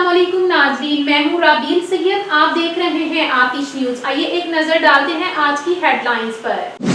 अस्सलाम वालेकुम नाज़रीन, मैं हूँ राबील सैयद। आप देख रहे हैं आतिश न्यूज़। आइए एक नज़र डालते हैं आज की हेडलाइंस पर।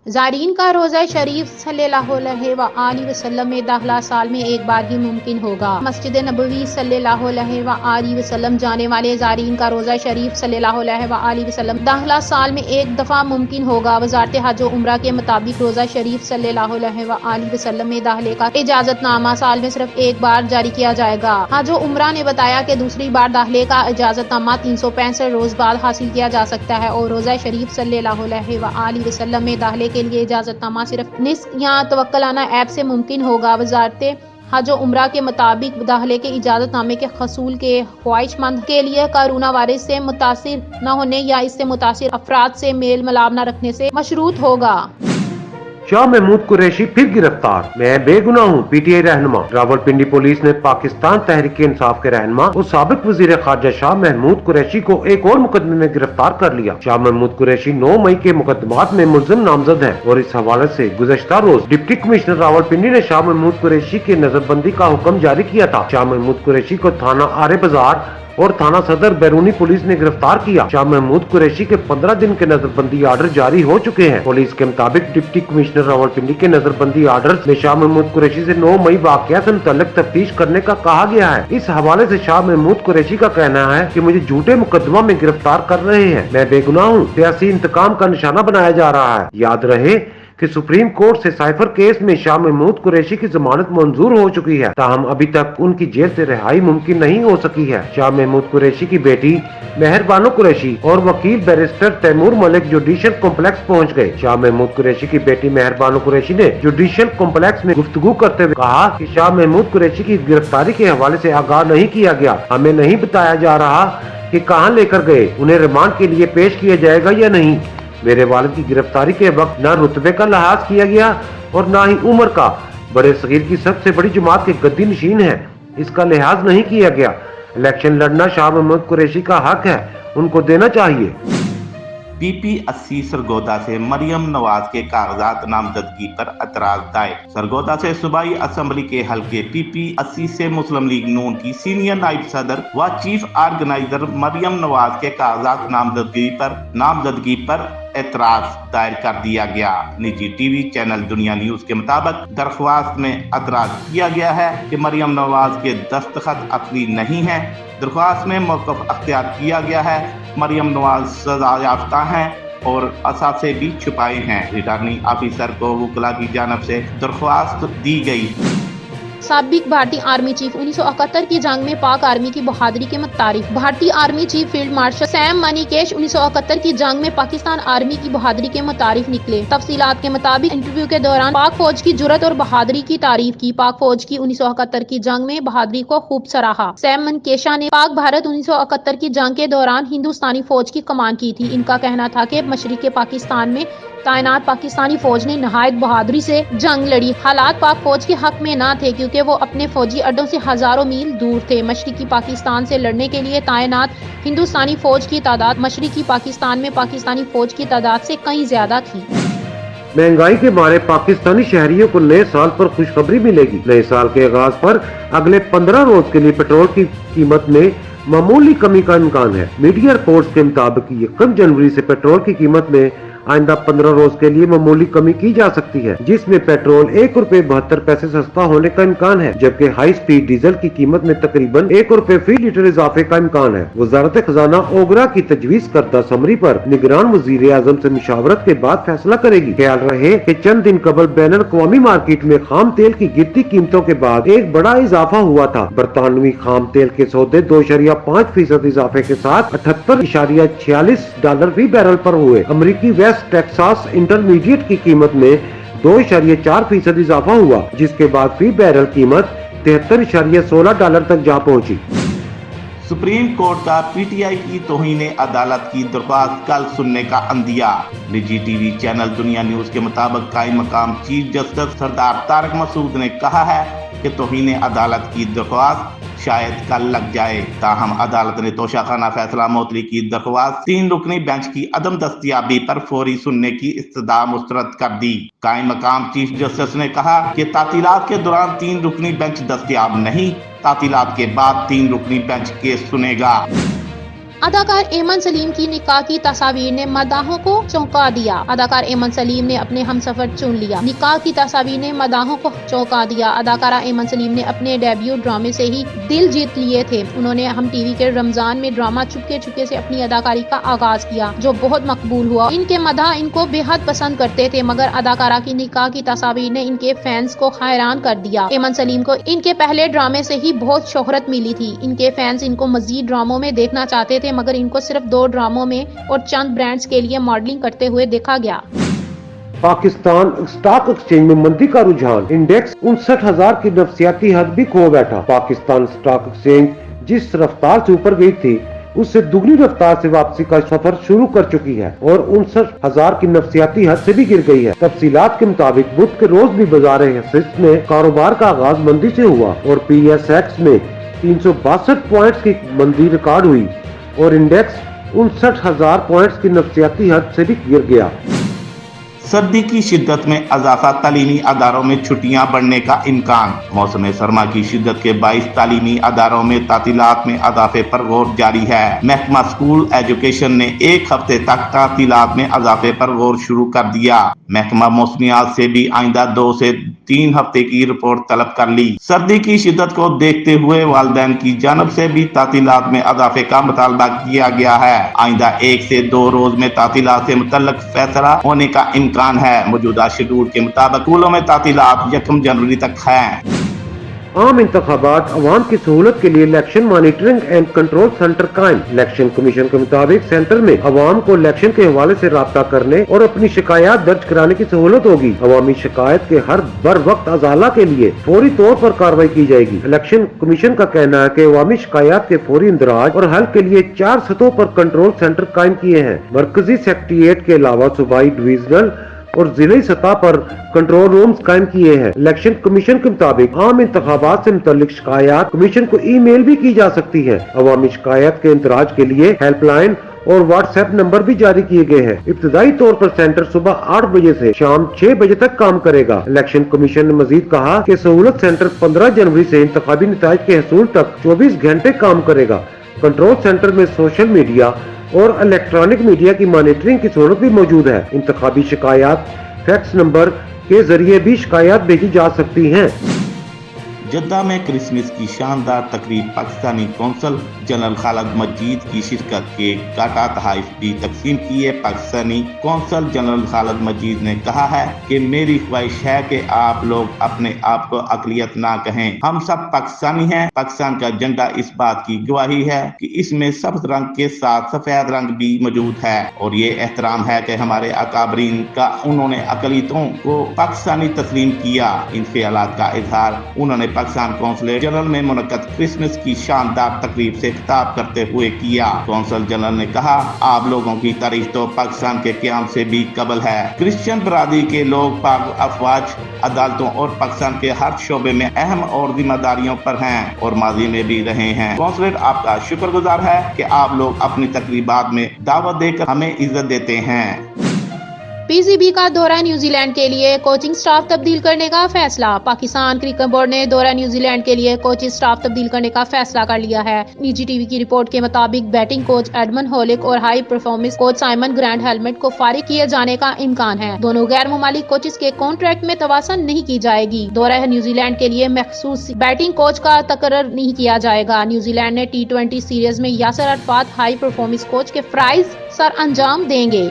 ज़ायरीन का रोज़ा शरीफ सल्लल्लाहु अलैहि वसल्लम में दाखिला साल में एक बार ही मुमकिन होगा। मस्जिद नबवी सल्लल्लाहु अलैहि वसल्लम जाने वाले ज़ायरीन का रोज़ा शरीफ सल्लल्लाहु अलैहि वसल्लम दाखिला साल में एक दफ़ा मुमकिन होगा। वज़ारत हज व उम्रा के मुताबिक रोज़ा शरीफ सल्लल्लाहु अलैहि वसल्लम में दाखिले का इजाज़तनामा साल में सिर्फ एक बार जारी किया जाएगा। हज व उम्रा ने बताया कि दूसरी बार दाखिले का इजाज़तनामा 365 रोज़ बाद हासिल किया जा सकता है और रोज़ा शरीफ सल्लल्लाहु अलैहि वसल्लम में दाखिले के लिए इजाज़तनामा सिर्फ निस्क या तवक्कलाना ऐप से मुमकिन होगा। वज़ारत हज व उम्रा के मुताबिक दाखिले के इजाज़तनामे के हसूल के ख्वाहिशमंद के लिए कोरोना वायरस से मुतासिर न होने या इससे मुतासिर अफराद से मेल मिलाप न रखने से मशरूत होगा। शाह महमूद कुरैशी फिर गिरफ्तार। मैं बेगुनाह हूँ। पीटीआई रहनुमा। रावलपिंडी पुलिस ने पाकिस्तान तहरीक इंसाफ के रहनुमा और साबिक वजीर खारजा शाह महमूद कुरैशी को एक और मुकदमे में गिरफ्तार कर लिया। शाह महमूद कुरैशी 9 मई के मुकदमात में मुलजिम नामजद है और इस हवाले से गुज़श्ता रोज डिप्टी कमिश्नर रावलपिंडी ने शाह महमूद कुरैशी की नजरबंदी का हुक्म जारी किया था। शाह महमूद कुरैशी को थाना आरे बाजार और थाना सदर बैरूनी पुलिस ने गिरफ्तार किया। शाह महमूद कुरैशी के 15 दिन के नजरबंदी आर्डर जारी हो चुके हैं। पुलिस के मुताबिक डिप्टी कमिश्नर रावलपिंडी के नजरबंदी आर्डर में शाह महमूद कुरैशी से 9 मई वाकया से मुतल्लिक तफ्तीश करने का कहा गया है। इस हवाले से शाह महमूद कुरैशी का कहना है कि मुझे झूठे मुकदमा में गिरफ्तार कर रहे हैं, मैं बेगुनाह हूँ, सियासी इंतकाम का निशाना बनाया जा रहा है। याद रहे कि सुप्रीम कोर्ट से साइफर केस में शाह महमूद कुरैशी की जमानत मंजूर हो चुकी है, ताहम अभी तक उनकी जेल से रिहाई मुमकिन नहीं हो सकी है। शाह महमूद कुरैशी की बेटी मेहर बानो कुरैशी और वकील barrister Taimur Malik judicial complex पहुंच गए। शाह महमूद कुरैशी की बेटी मेहर बानो कुरैशी ने जुडिशियल कॉम्प्लेक्स में गुफ्तगू करते हुए कहा कि शाह महमूद कुरैशी की गिरफ्तारी के हवाले से आगाह नहीं किया गया, हमें नहीं बताया जा रहा कि कहां लेकर गए, उन्हें रिमांड के लिए पेश किया जाएगा या नहीं। मेरे वालिद की गिरफ्तारी के वक्त न रुतबे का लिहाज किया गया और न ही उम्र का। बड़े सगीर की सबसे बड़ी जमात के गद्दी नशीन है, इसका लिहाज नहीं किया गया। इलेक्शन लड़ना शाह महमूद कुरैशी का हक है, उनको देना चाहिए। PP80 सरगोदा से मरियम नवाज के कागजात नामजदगी पर एतराज दायर। सरगोदा से सूबाई असेंबली के हल्के PP80 से मुस्लिम लीग नून की सीनियर नायब सदर व चीफ ऑर्गेनाइजर मरियम नवाज के कागजात नामजदगी पर एतराज दायर कर दिया गया। निजी टीवी चैनल दुनिया न्यूज के मुताबिक दरख्वास्त में एतराज किया गया है कि मरियम नवाज के दस्तखत असली नहीं है। दरख्वास्त में मौक़िफ़ अख्तियार किया गया है, मरियम नवाज सजा याफ्ता हैं और असासे भी छुपाए हैं। रिटर्निंग ऑफिसर को वकला की जानिब से दरख्वास्त दी गई। साबिक भारतीय आर्मी चीफ 1971 की जंग में पाक आर्मी की बहादुरी के मुतारिफ। भारतीय army chief field marshal Sam Manekshaw 1971 की जंग में पाकिस्तान आर्मी की बहादुरी के मुतारिफ निकले। तफसीलात के मुताबिक इंटरव्यू के दौरान पाक फौज की जुर्रत और बहादुरी की तारीफ की। पाक फौज की 1971 की जंग में बहादुरी को खूब सराहा। सैम मनीकेशा ने पाक भारत 1971 की जंग के दौरान हिंदुस्तानी फौज की कमान की थी। इनका कहना था कि मशरिक़ पाकिस्तान में तैनात पाकिस्तानी फौज ने नहायत बहादुरी से जंग लड़ी। हालात पाक फौज के हक में न थे क्योंकि वो अपने फौजी अड्डों से हजारों मील दूर थे। मशरिकी पाकिस्तान से लड़ने के लिए तैनात हिंदुस्तानी फौज की तादाद मशरिकी पाकिस्तान में पाकिस्तानी फौज की तादाद से कहीं ज्यादा थी। महंगाई के मारे पाकिस्तानी शहरियों को नए साल पर खुशखबरी मिलेगी। नए साल के आगाज पर अगले 15 रोज के लिए पेट्रोल की कीमत में मामूली कमी का इम्कान है। मीडिया रिपोर्ट्स के मुताबिक 1 जनवरी से पेट्रोल की कीमत में आइंदा 15 रोज के लिए मामूली कमी की जा सकती है, जिसमें पेट्रोल ₹1.72 सस्ता होने का इम्कान है, जबकि हाई स्पीड डीजल की कीमत में तकरीबन ₹1 फी लीटर इजाफे का इम्कान है। वजारत खजाना ओगरा की तजवीज करदा समरी पर निगरान वजीर आजम से मुशावरत के बाद फैसला करेगी। ख्याल रहे कि चंद दिन कबल बैन अवी मार्केट में खाम तेल की गिरती कीमतों के बाद एक बड़ा इजाफा हुआ था। बरतानवी खाम तेल के सौदे 2.5% इजाफे के साथ $78.46 फी बैरल पर हुए। अमरीकी वेस्ट टेक्सास इंटरमीडिएट की कीमत में 2.4% इजाफा हुआ, जिसके बाद फी बैरल कीमत $73.16 तक जा पहुंची। सुप्रीम कोर्ट का पीटीआई की तौहीन अदालत की दरख्वास्त कल सुनने का अंदिया। निजी टीवी चैनल दुनिया न्यूज के मुताबिक कायम मकाम चीफ जस्टिस सरदार तारक मसूद ने कहा है कि तौहीन अदालत की दरख्वास्त शायद कल लग जाए। ताहम अदालत ने तोशाखाना फैसला मुअत्तली की दरख्वास्त 3 रुकनी बेंच की अदम दस्तयाबी पर फौरी सुनने की इस्तदा मुस्तरद कर दी। कायम मकाम चीफ जस्टिस ने कहा कि तातीलात के दौरान 3 रुकनी बेंच दस्तयाब नहीं, तातीलात के बाद 3 रुकनी बेंच केस सुनेगा। अदाकार एमन सलीम की निकाह की तस्वीर ने मदाहों को चौंका दिया। अदाकार एमन सलीम ने अपने हमसफर चुन लिया। निकाह की तस्वीर ने मदाहों को चौंका दिया। अदाकारा एमन सलीम ने अपने डेब्यू ड्रामे से ही दिल जीत लिए थे। उन्होंने हम टीवी के रमजान में ड्रामा चुपके चुपके से अपनी अदाकारी का आगाज किया, जो बहुत मकबूल हुआ। इनके मदाह इनको बेहद पसंद करते थे, मगर अदाकारा की निकाह की तस्वीर ने इनके फैंस को हैरान कर दिया। एमन सलीम को इनके पहले ड्रामे से ही बहुत शोहरत मिली थी। इनके फैंस इनको मजीद ड्रामों में देखना चाहते थे, मगर इनको सिर्फ 2 ड्रामों में और चंद ब्रांड्स के लिए मॉडलिंग करते हुए देखा गया। पाकिस्तान स्टॉक एक्सचेंज में मंदी का रुझान, इंडेक्स 59,000 की नफसियाती हद भी खो बैठा। पाकिस्तान स्टॉक एक्सचेंज जिस रफ्तार से ऊपर गई थी, उससे दुगनी रफ्तार से वापसी का सफर शुरू कर चुकी है और 59,000 की नफसियाती हद से भी गिर गई है। तफसीलात के मुताबिक बुध के रोज भी बाजार हिस्स में कारोबार का आगाज मंदी से हुआ और PSX में 362 पॉइंट्स की मंदी रिकॉर्ड हुई और इंडेक्स 59,000 पॉइंट्स की नफसियाती हद से भी गिर गया। सर्दी की शिद्दत में अजाफा, तालीमी अदारों में छुट्टियां बढ़ने का इम्कान। मौसम सरमा की शिद्दत के बाईस तालीमी अदारों में तातीलात में अजाफे पर गौर जारी है। महकमा स्कूल एजुकेशन ने 1 हफ्ते तक तातीलात में अजाफे पर गौर शुरू कर दिया। महकमा मौसमियात से भी आइंदा 2 से 3 हफ्ते की रिपोर्ट तलब कर ली। सर्दी की शिद्दत को देखते हुए वालिदैन की जानब से भी तातीलात में अजाफे का मुतालबा किया गया है। आइंदा 1 से 2 रोज में तातीलात से मुतल्लक फैसला होने का इम्कान है। मौजूदा शेड्यूल के मुताबिक स्कूलों में तातीलात 1 जनवरी तक है। आम इंतखाबात अवाम की सहूलत के लिए election monitoring and control centre कायम। इलेक्शन कमीशन के मुताबिक सेंटर में अवाम को इलेक्शन के हवाले से राब्ता करने और अपनी शिकायत दर्ज कराने की सहूलत होगी। अवामी शिकायत के हर बर वक्त अजाला के लिए फौरी तौर पर कार्रवाई की जाएगी। इलेक्शन कमीशन का कहना है कि अवामी शिकायत के फौरी इंदराज और हल के लिए 4 सतहों पर कंट्रोल सेंटर कायम किए हैं। मरकजी सेक्रेटेरिएट के अलावा सूबाई, डिवीजनल और जिले सतह पर कंट्रोल रूम्स कायम किए हैं। इलेक्शन कमीशन के मुताबिक आम इंतखाबात से मुतल्लिक शिकायत कमीशन को ईमेल भी की जा सकती है। अवामी शिकायत के इंतराज के लिए हेल्पलाइन और व्हाट्सएप नंबर भी जारी किए गए हैं। इब्तदाई तौर पर सेंटर सुबह 8 बजे से शाम 6 बजे तक काम करेगा। इलेक्शन कमीशन ने मजीद कहा कि सहूलत सेंटर 15 जनवरी से इंतखाबी नताइज के हसूल तक 24 घंटे काम करेगा। कंट्रोल सेंटर में सोशल मीडिया और इलेक्ट्रॉनिक मीडिया की मॉनिटरिंग की सहूलत भी मौजूद है। इंतखाबी शिकायत फैक्स नंबर के जरिए भी शिकायत भेजी जा सकती हैं। जद्दा में क्रिसमस की शानदार तकरीब, पाकिस्तानी कौंसल जनरल खालिद मजीद की शिरकत के काटा तहाइफ भी तकसीम किए। पाकिस्तानी कौंसल जनरल खालिद मजीद ने कहा है कि मेरी ख्वाहिश है कि आप लोग अपने आप को अकलियत ना कहें, हम सब पाकिस्तानी हैं। पाकिस्तान का झंडा इस बात की गवाही है कि इसमें सब्ज रंग के साथ सफेद रंग भी मौजूद है और ये एहतराम है कि हमारे अकाबरीन का उन्होंने अकलियतों को पाकिस्तानी तस्लीम किया। इन ख्यालात का इजहार उन्होंने पाकिस्तान कौंसलेट जनरल में मुनक्कद क्रिसमस की शानदार तकरीब से खिताब करते हुए किया। कौंसल जनरल ने कहा, आप लोगों की तारीख तो पाकिस्तान के क़याम से भी कबल है। क्रिश्चियन बरादरी के लोग पाक अफवाज, अदालतों और पाकिस्तान के हर शोबे में अहम और जिम्मेदारियों पर हैं और माजी में भी रहे हैं। कौंसलेट आपका शुक्रगुजार है कि आप लोग अपनी तकरीबात में दावत देकर हमें इज्जत देते हैं। PCB का दौरा न्यूजीलैंड के लिए कोचिंग स्टाफ तब्दील करने का फैसला। पाकिस्तान क्रिकेट बोर्ड ने दौरा न्यूजीलैंड के लिए कोचिंग स्टाफ तब्दील करने का फैसला कर लिया है। निजी टीवी की रिपोर्ट के मुताबिक बैटिंग कोच एडमंड होलिक और high performance coach Simon grand helmet को फारिग किए जाने का इम्कान है। दोनों गैर मुमालिक कोचेस के कॉन्ट्रैक्ट में तवासन नहीं की जाएगी। दौरा न्यूजीलैंड के लिए मखसूस बैटिंग कोच का तकर्रर नहीं किया जाएगा। न्यूजीलैंड ने T20 सीरीज में यासर अरफात हाई परफॉर्मेंस कोच के फराइज सर अंजाम देंगे।